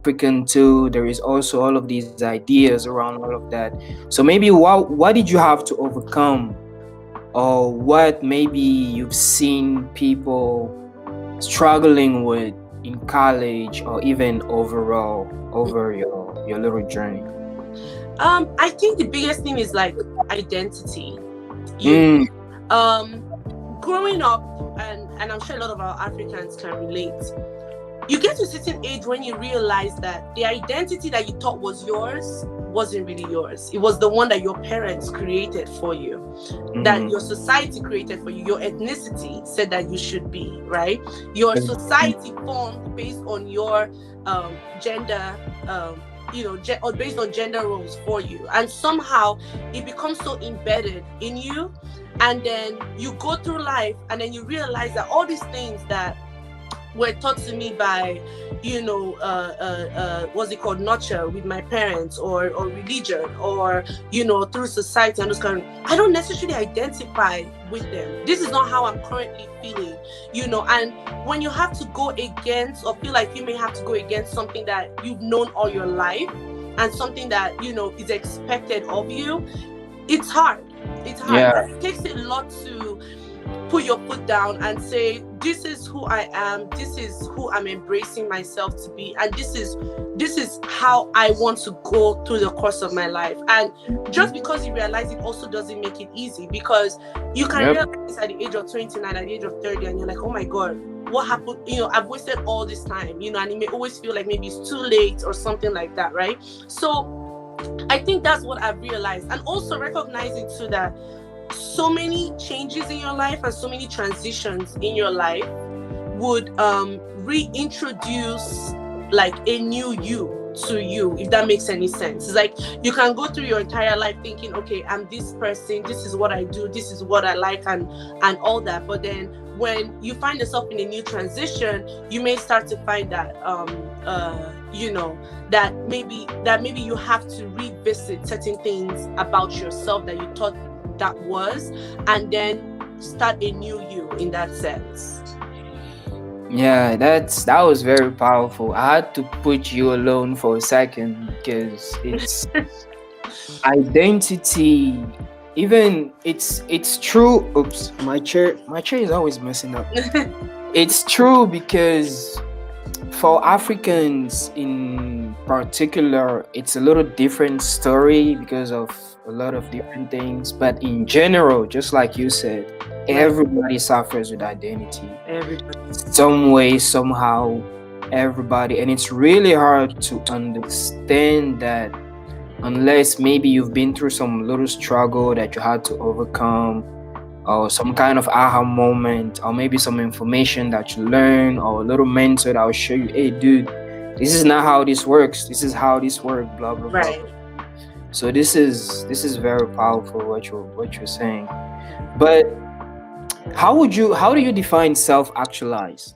African too. There is also all of these ideas around all of that. So maybe what did you have to overcome, or what maybe you've seen people struggling with in college, or even overall over your little journey? I think the biggest thing is like identity. You Mm, um growing up, and I'm sure a lot of our Africans can relate. You get to a certain age when you realize that the identity that you thought was yours wasn't really yours. It was the one that your parents created for you, that mhm, your society created for you. Your ethnicity said that you should be, right? Your society formed based on your gender, or based on gender roles for you. And somehow it becomes so embedded in you. And then you go through life and then you realize that all these things that were taught to me by, what's it called, nurture with my parents, or religion, or through society and those kind of, I don't necessarily identify with them. This is not how I'm currently feeling, and when you have to go against, or feel like you may have to go against something that you've known all your life, and something that is expected of you, it's hard. It's hard. yeah, It takes a lot to put your foot down and say, this is who I am, this is who I'm embracing myself to be, and this is how I want to go through the course of my life. And just because you realize it also doesn't make it easy, because you can yep, realize at the age of 29, at the age of 30, and you're like, oh my god, what happened? I've wasted all this time, and it may always feel like maybe it's too late or something like that, right? So I think that's what I've realized. And also recognizing too that so many changes in your life and so many transitions in your life would reintroduce like a new you to you, if that makes any sense. It's like you can go through your entire life thinking, okay, I'm this person, this is what I do, this is what I like, and all that. But then when you find yourself in a new transition, you may start to find that that maybe you have to revisit certain things about yourself that you thought that was, and then start a new you in that sense. yeah. That was very powerful. I had to put you alone for a second because it's identity. Even it's true. Oops, my chair is always messing up. It's true because for Africans in particular, it's a little different story because of a lot of different things. But in general, just like you said, Right. everybody suffers with identity. Everybody. Some way, somehow, everybody. And it's really hard to understand that unless maybe you've been through some little struggle that you had to overcome, or some kind of aha moment, or maybe some information that you learn, or a little mentor that will show you, hey dude, this is not how this works, this is how this works, blah blah blah. Right. So this is very powerful what you're saying. But how do you define self actualize?